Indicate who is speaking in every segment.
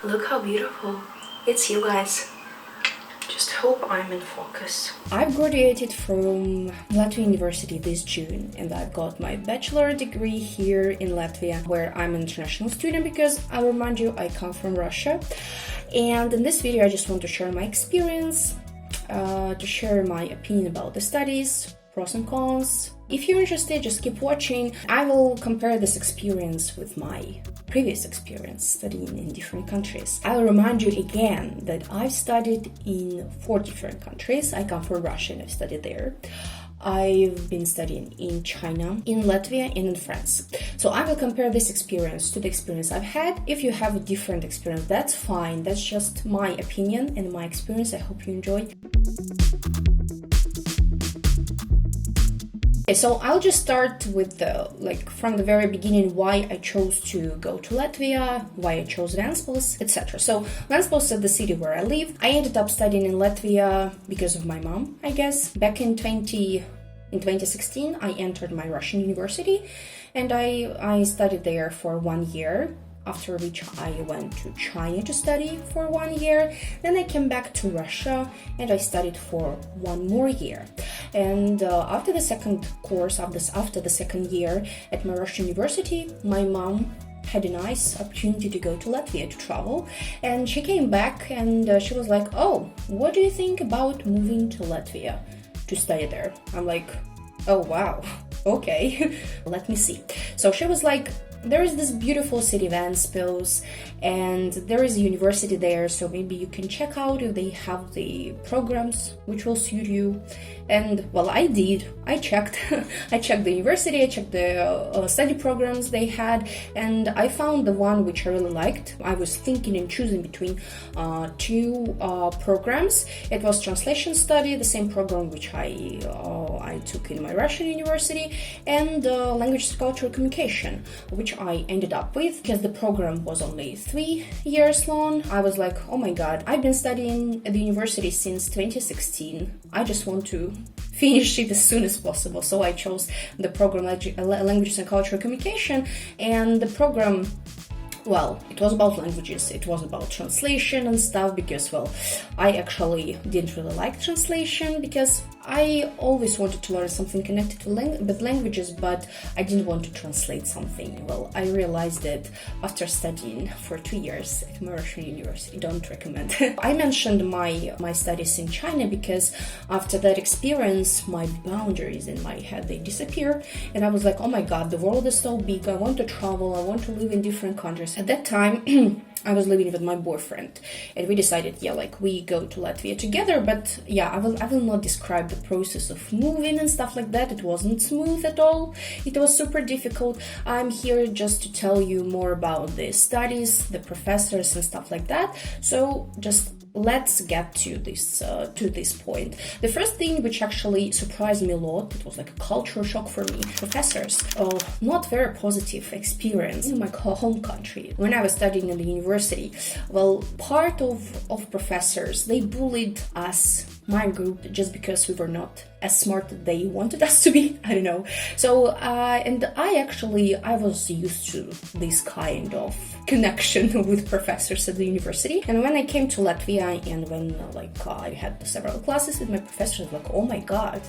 Speaker 1: Look how beautiful. It's you guys. Just hope I'm in focus.
Speaker 2: I've graduated from Latvia University this June, and I've got my bachelor degree here in Latvia, where I'm an international student because, I'll remind you, I come from Russia. And in this video I just want to share my experience, to share my opinion about the studies, pros and cons. If you're interested, just keep watching. I will compare this experience with my previous experience studying in different countries. I'll remind you again that I've studied in 4 different countries. I come from Russia and I studied there. I've been studying in China, in Latvia, and in France. So I will compare this experience to the experience I've had. If you have a different experience, that's fine. That's just my opinion and my experience. I hope you enjoy. So I'll just start with from the very beginning, why I chose to go to Latvia, why I chose Ventspils, etc. So Ventspils is the city where I live. I ended up studying in Latvia because of my mom, I guess. Back in 2016, I entered my Russian university, and I studied there for 1 year. After which I went to China to study for 1 year. Then I came back to Russia and I studied for 1 more year. And after the second course, after the second year at my Russian university, my mom had a nice opportunity to go to Latvia to travel. And she came back and she was like, "Oh, what do you think about moving to Latvia to study there?" I'm like, "Oh, wow, okay, let me see." So she was like, "There is this beautiful city, Ventspils, and there is a university there, so maybe you can check out if they have the programs which will suit you." And well, I did. I checked. I checked the university, I checked the study programs they had, and I found the one which I really liked. I was thinking and choosing between 2 programs. It was translation study, the same program which I took in my Russian university, and language, cultural communication, which I ended up with because the program was only 3 years long. I was like, oh my god, I've been studying at the university since 2016. I just want to finish it as soon as possible. So I chose the program Languages and Cultural Communication, and the program, well, it was about languages, it was about translation and stuff, because, well, I actually didn't really like translation because I always wanted to learn something connected to with languages, but I didn't want to translate something. Well, I realized that after studying for 2 years at my Russian university. Don't recommend. I mentioned my studies in China because after that experience, my boundaries in my head, they disappear, and I was like, oh my god, the world is so big, I want to travel, I want to live in different countries. At that time, I was living with my boyfriend, and we decided, we go to Latvia together. But I will not describe the process of moving and stuff like that. It wasn't smooth at all. It was super difficult. I'm here just to tell you more about the studies, the professors and stuff like that. So just let's get to this point. The first thing which actually surprised me a lot, it was like a cultural shock for me. Professors, not very positive experience in my home country. When I was studying in the university, well, part of professors, they bullied us, my group, just because we were not as smart as they wanted us to be. I don't know. So, and I was used to this kind of connection with professors at the university. And when I came to Latvia and when I had several classes with my professors, oh my god.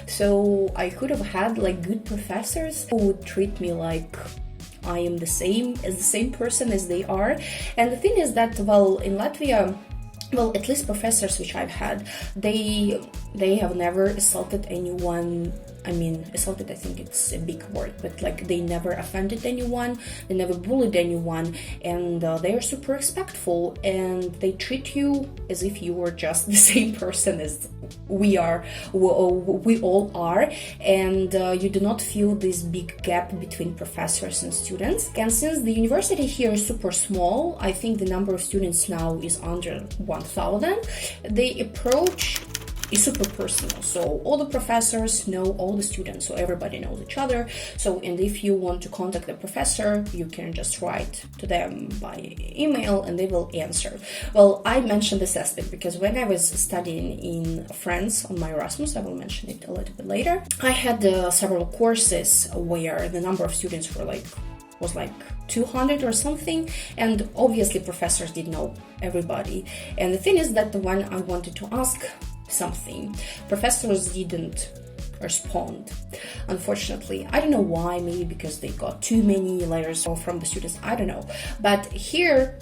Speaker 2: So I could have had good professors who would treat me like I am the same person as they are. And the thing is that, well, in Latvia, well, at least professors which I've had, they have never assaulted anyone. I mean, assaulted, I think it's a big word, but they never offended anyone, they never bullied anyone, and they are super respectful, and they treat you as if you were just the same person as we all are, and you do not feel this big gap between professors and students. And since the university here is super small, I think the number of students now is under 1,000, the approach is super personal. So all the professors know all the students, so everybody knows each other. So, and if you want to contact the professor, you can just write to them by email and they will answer. Well, I mentioned this aspect because when I was studying in France on my Erasmus, I will mention it a little bit later, I had several courses where the number of students were was like 200 or something, and obviously professors didn't know everybody. And the thing is that when I wanted to ask something, professors didn't respond, unfortunately. I don't know why, maybe because they got too many letters from the students, I don't know. But here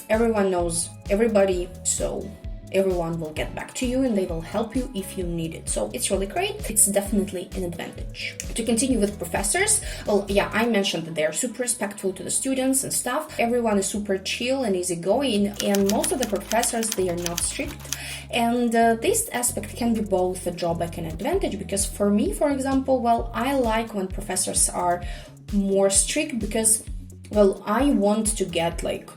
Speaker 2: everyone knows everybody, so everyone will get back to you and they will help you if you need it. So it's really great. It's definitely an advantage. To continue with professors, well, yeah, I mentioned that they're super respectful to the students and stuff. Everyone is super chill and easygoing, and most of the professors, they are not strict. And this aspect can be both a drawback and advantage, because for me, for example, well, I like when professors are more strict because, well, I want to get like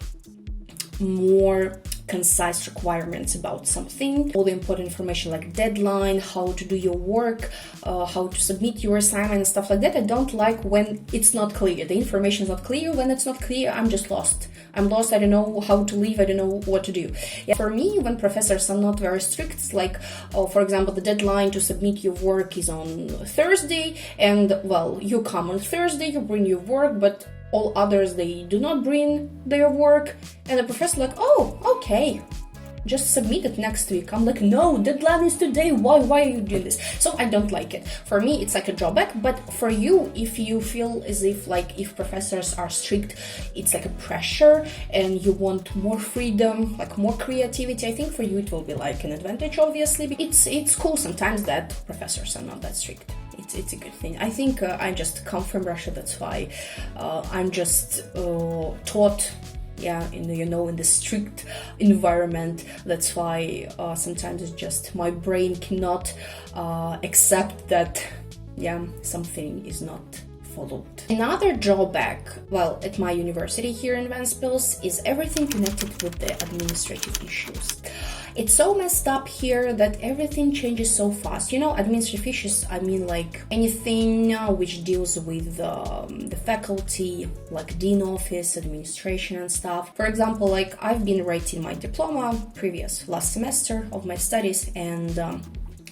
Speaker 2: more concise requirements about something, all the important information like deadline, how to do your work, how to submit your assignment and stuff like that. I don't like when it's not clear, the information is not clear. When it's not clear, I'm just lost. I'm lost, I don't know how to leave, I don't know what to do. Yeah, for me, when professors are not very strict, it's like, for example, the deadline to submit your work is on Thursday, and well, you come on Thursday, you bring your work, but all others, they do not bring their work, and the professor like, oh, okay, just submit it next week. I'm like, no, deadline is today, why are you doing this? So I don't like it. For me, it's like a drawback, but for you, if you feel as if like if professors are strict, it's like a pressure and you want more freedom, like more creativity, I think for you it will be like an advantage, obviously. It's cool sometimes that professors are not that strict. It's a good thing. I think I just come from Russia, that's why I'm just taught, yeah, in the strict environment. That's why sometimes it's just my brain cannot accept that, yeah, something is not followed. Another drawback, well, at my university here in Ventspils, is everything connected with the administrative issues. It's so messed up here that everything changes so fast. You know, administrative issues, I mean like anything which deals with the faculty, like dean office, administration and stuff. For example, like I've been writing my diploma last semester of my studies, and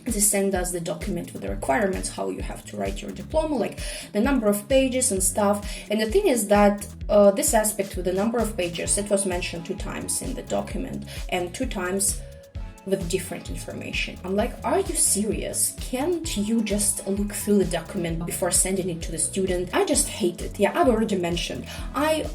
Speaker 2: they send us the document with the requirements, how you have to write your diploma, like the number of pages and stuff. And the thing is that this aspect with the number of pages, it was mentioned 2 times in the document, and 2 times with different information. I'm like, are you serious? Can't you just look through the document before sending it to the student? I just hate it. Yeah, I've already mentioned. I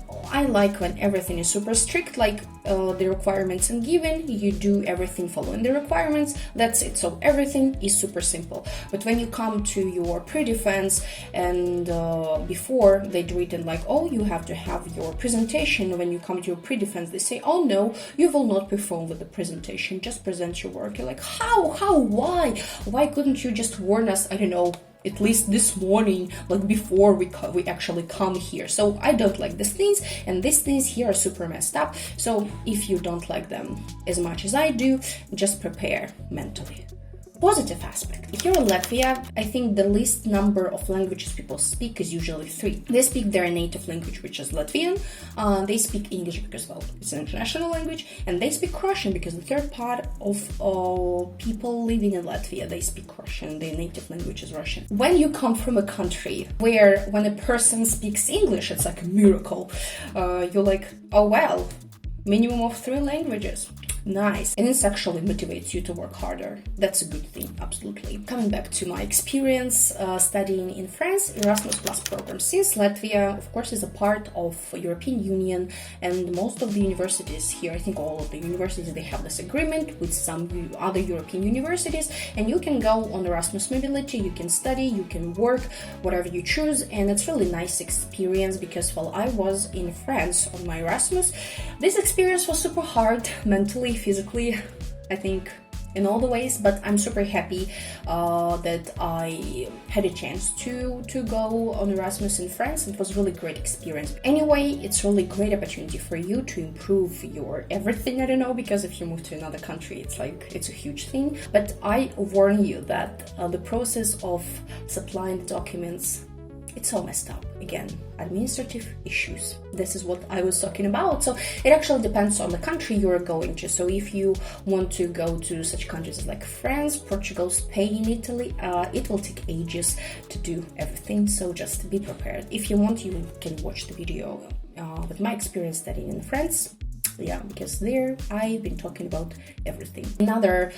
Speaker 2: like when everything is super strict, like the requirements are given, you do everything following the requirements, that's it. So everything is super simple. But when you come to your pre-defense and before they'd written like, oh, you have to have your presentation. When you come to your pre-defense, they say, oh no, you will not perform with the presentation, just present your work. You're like, why couldn't you just warn us, I don't know, at least this morning, like before we actually come here? So I don't like these things, and these things here are super messed up. So if you don't like them as much as I do, just prepare mentally. Positive aspect. Here in Latvia, I think the least number of languages people speak is usually 3. They speak their native language, which is Latvian. They speak English because, well, it's an international language. And they speak Russian because the third part of people living in Latvia, they speak Russian. Their native language is Russian. When you come from a country where when a person speaks English, it's like a miracle. You're like, oh, well, minimum of 3 languages. Nice. And it actually motivates you to work harder. That's a good thing, absolutely. Coming back to my experience studying in France, Erasmus Plus program. Since Latvia, of course, is a part of European Union, and most of the universities here, I think all of the universities, they have this agreement with some other European universities, and you can go on Erasmus mobility, you can study, you can work, whatever you choose, and it's really nice experience because while I was in France on my Erasmus, this experience was super hard mentally, physically, I think in all the ways, but I'm super happy that I had a chance to go on Erasmus in France. It was a really great experience. Anyway, it's really great opportunity for you to improve your everything, I don't know, because if you move to another country, it's a huge thing. But I warn you that the process of supplying the documents it's all messed up. Again, administrative issues. This is what I was talking about. So it actually depends on the country you're going to. So if you want to go to such countries like France, Portugal, Spain, Italy, it will take ages to do everything. So just be prepared. If you want, you can watch the video with my experience studying in France. Yeah, because there I've been talking about everything. Another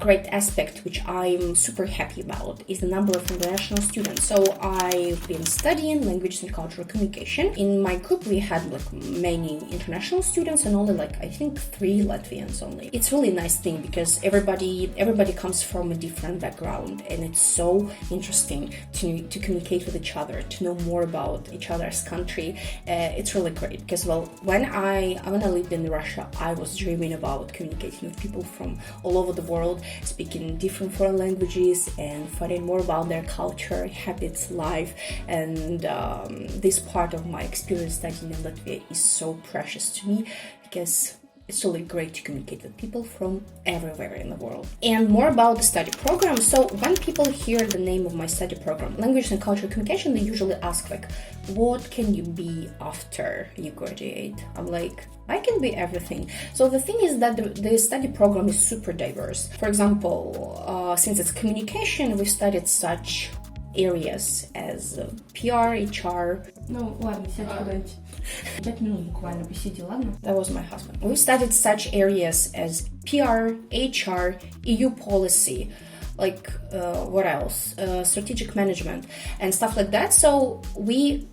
Speaker 2: great aspect which I'm super happy about is the number of international students. So I've been studying languages and cultural communication. In my group we had like many international students and only like I think 3 Latvians only. It's really a nice thing because everybody comes from a different background, and it's so interesting to communicate with each other, to know more about each other's country. It's really great because when I lived in Russia, I was dreaming about communicating with people from all over the world, speaking different foreign languages and finding more about their culture, habits, life, and this part of my experience studying in Latvia is so precious to me because it's really great to communicate with people from everywhere in the world. And more about the study program. So when people hear the name of my study program, Language and Cultural Communication, they usually ask like, what can you be after you graduate? I'm like, I can be everything. So the thing is that the study program is super diverse. For example, since it's communication, we've studied such areas as PR, HR.
Speaker 3: Ну, ладно, сядь куда-нибудь. 5 минут буквально посиди, ладно?
Speaker 2: That was my husband. We studied such areas as PR, HR, EU policy, like what else? Strategic management and stuff like that. So we've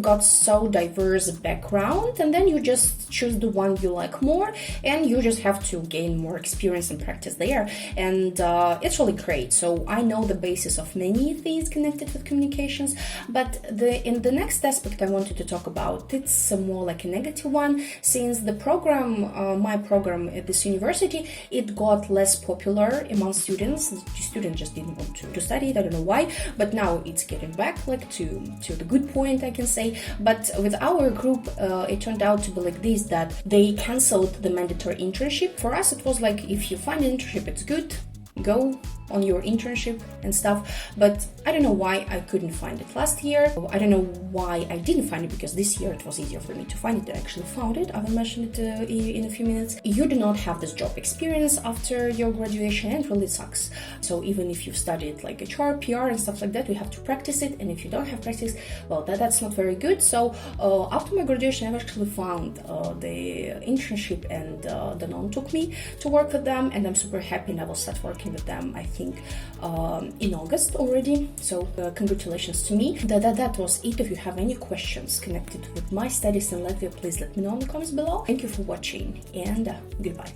Speaker 2: got so diverse background, and then you just choose the one you like more, and you just have to gain more experience and practice there. And it's really great. So I know the basis of many things connected with communications, but in the next aspect I wanted to talk about, it's more like a negative one, since the program, my program at this university, it got less popular among students. Students just didn't want to study it, I don't know why, but now it's getting back like to the good point, I can say. But with our group, it turned out to be like this, that they cancelled the mandatory internship. For us it was like, if you find an internship, it's good, go on your internship and stuff, but I don't know why I couldn't find it last year. I don't know why I didn't find it, because this year it was easier for me to find it. I actually found it. I will mention it in a few minutes. You do not have this job experience after your graduation, and it really sucks. So even if you've studied like HR, PR and stuff like that, you have to practice it, and if you don't have practice, well, that's not very good. So after my graduation, I've actually found the internship, and Danone took me to work with them, and I'm super happy, and I will start working with them, I think in August already. So congratulations to me. That was it. If you have any questions connected with my studies in Latvia, please let me know in the comments below. Thank you for watching, and goodbye.